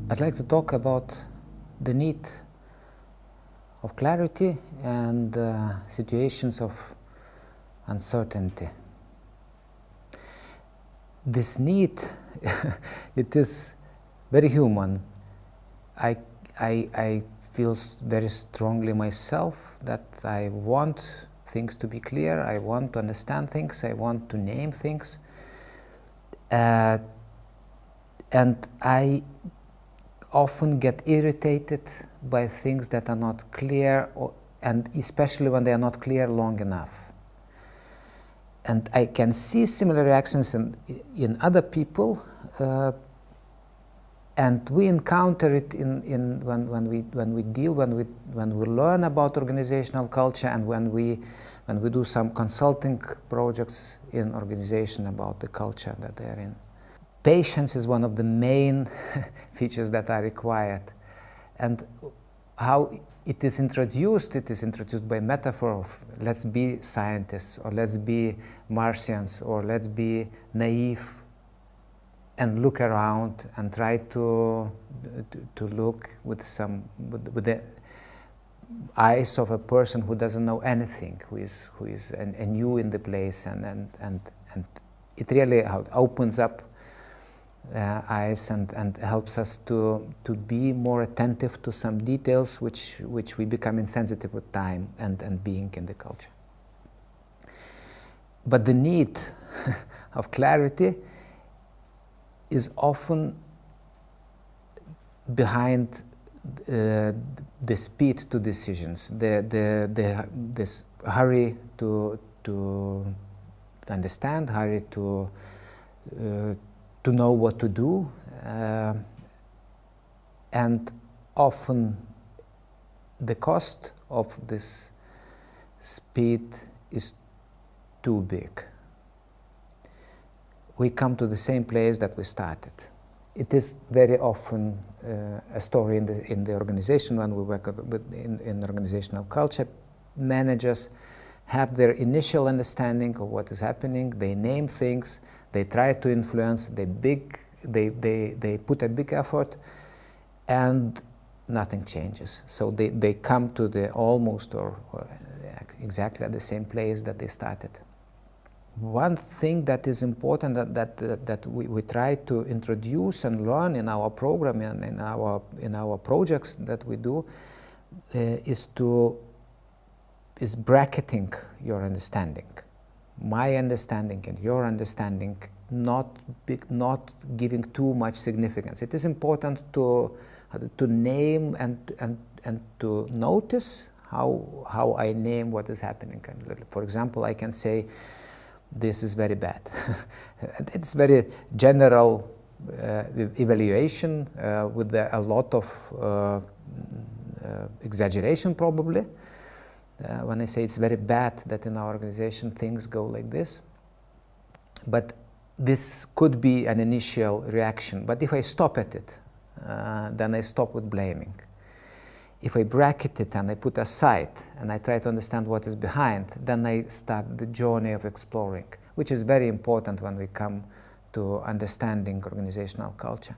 I'd like to talk about the need of clarity and situations of uncertainty. This need, it is very human. I feel very strongly myself that I want things to be clear, I want to understand things, I want to name things. And I often get irritated by things that are not clear, and especially when they are not clear long enough. And I can see similar reactions in other people, and we encounter it when we learn about organizational culture, and when we do some consulting projects in organization about the culture that they are in. Patience is one of the main features that are required, and how it is introduced by metaphor of let's be scientists, or let's be Martians, or let's be naive and look around and try to look with the eyes of a person who doesn't know anything, who is a new in the place, and it really opens up eyes and helps us to be more attentive to some details which we become insensitive with time and being in the culture. But the need of clarity is often behind the speed to decisions, this hurry to understand, hurry to know what to do, and often the cost of this speed is too big. We come to the same place that we started. It is very often a story in the organization when we work in organizational culture. Managers have their initial understanding of what is happening, they name things, they try to influence, they put a big effort, and nothing changes. So they come to the almost or exactly at the same place that they started. One thing that is important that we try to introduce and learn in our program and in our projects that we do is bracketing your understanding. My understanding and your understanding, not giving too much significance. It is important to name and to notice how I name what is happening. For example, I can say, this is very bad. It's very general evaluation with a lot of exaggeration probably. When I say it's very bad that in our organization things go like this. But this could be an initial reaction. But if I stop at it, then I stop with blaming. If I bracket it and I put aside and I try to understand what is behind, then I start the journey of exploring, which is very important when we come to understanding organizational culture.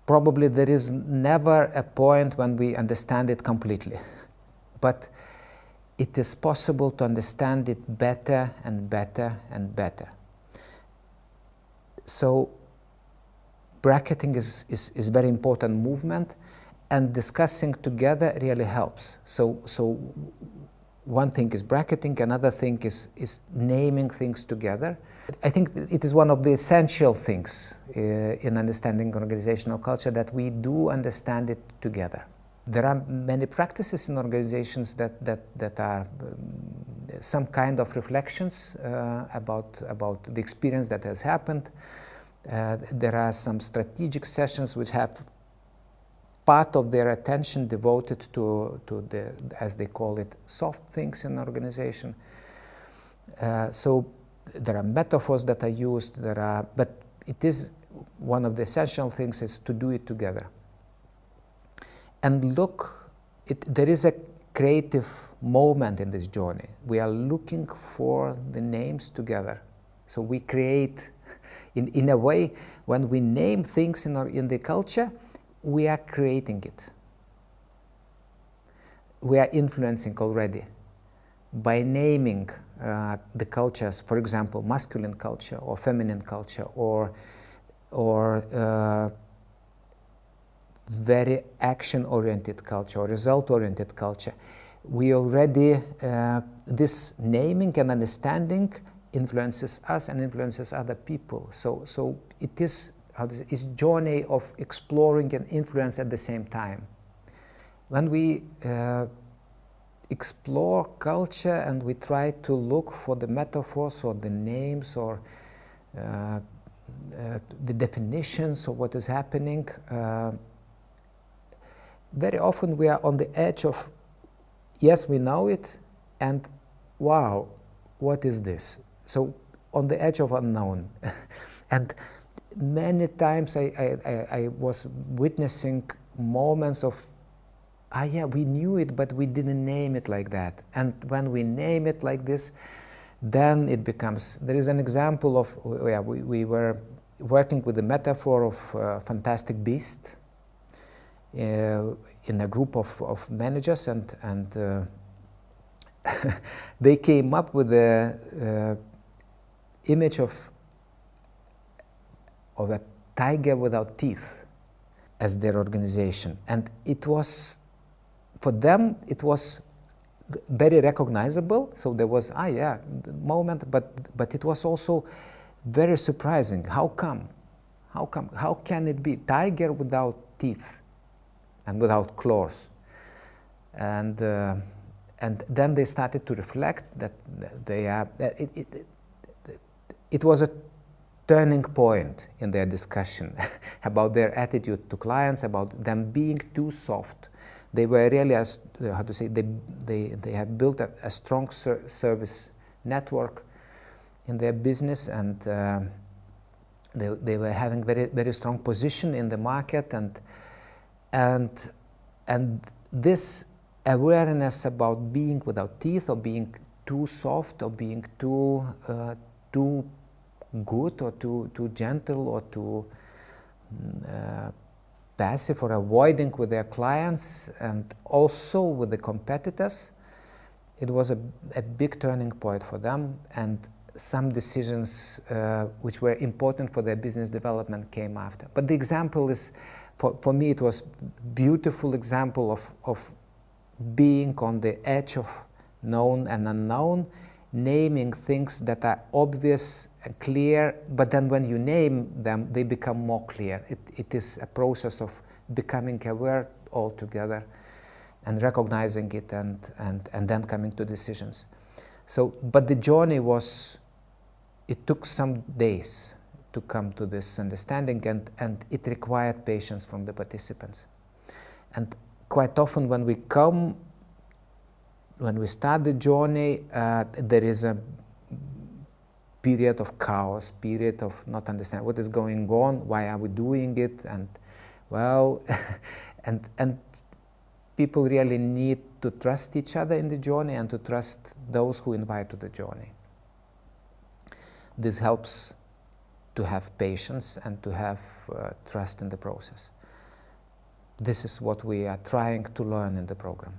Probably there is never a point when we understand it completely, but it is possible to understand it better and better and better. So bracketing is very important movement, and discussing together really helps. So one thing is bracketing, another thing is naming things together. I think it is one of the essential things in understanding organizational culture, that we do understand it together. There are many practices in organizations that are some kind of reflections about the experience that has happened. There are some strategic sessions which have part of their attention devoted to the, as they call it, soft things in organization. So there are metaphors that are used, but it is one of the essential things is to do it together. And look, there is a creative moment in this journey. We are looking for the names together. So we create, in a way, when we name things in the culture, we are creating it. We are influencing already by naming the cultures, for example, masculine culture or feminine culture, or very action-oriented culture or result-oriented culture. We already, this naming and understanding influences us and influences other people. So it is it's journey of exploring and influence at the same time. When we explore culture and we try to look for the metaphors or the names or the definitions of what is happening, very often we are on the edge of, yes, we know it, and wow, what is this? So on the edge of unknown. And many times I was witnessing moments of, yeah, we knew it, but we didn't name it like that. And when we name it like this, then it becomes, there is an example of, yeah, we were working with the metaphor of fantastic beast in a group of managers, and they came up with the image of a tiger without teeth as their organization. And it was, for them, it was very recognizable. So there was, yeah, the moment, but it was also very surprising. How come? How can it be tiger without teeth and without claws? And then they started to reflect that they are. It was a turning point in their discussion about their attitude to clients, about them being too soft. They were really, how to say, they have built a strong service network in their business, and they were having very strong position in the market, and this awareness about being without teeth, or being too soft, or being too good, or too gentle, or too passive, or avoiding with their clients and also with the competitors, it was a big turning point for them, and some decisions which were important for their business development came after. But the example is, for me, it was beautiful example of being on the edge of known and unknown, naming things that are obvious and clear, but then when you name them, they become more clear. It is a process of becoming aware altogether and recognizing it, and then coming to decisions. So, but the journey was, it took some days to come to this understanding, and it required patience from the participants. And quite often when we start the journey, there is a period of chaos, period of not understanding what is going on, why are we doing it, and well, and people really need to trust each other in the journey, and to trust those who invite to the journey. This helps to have patience and to have trust in the process. This is what we are trying to learn in the program.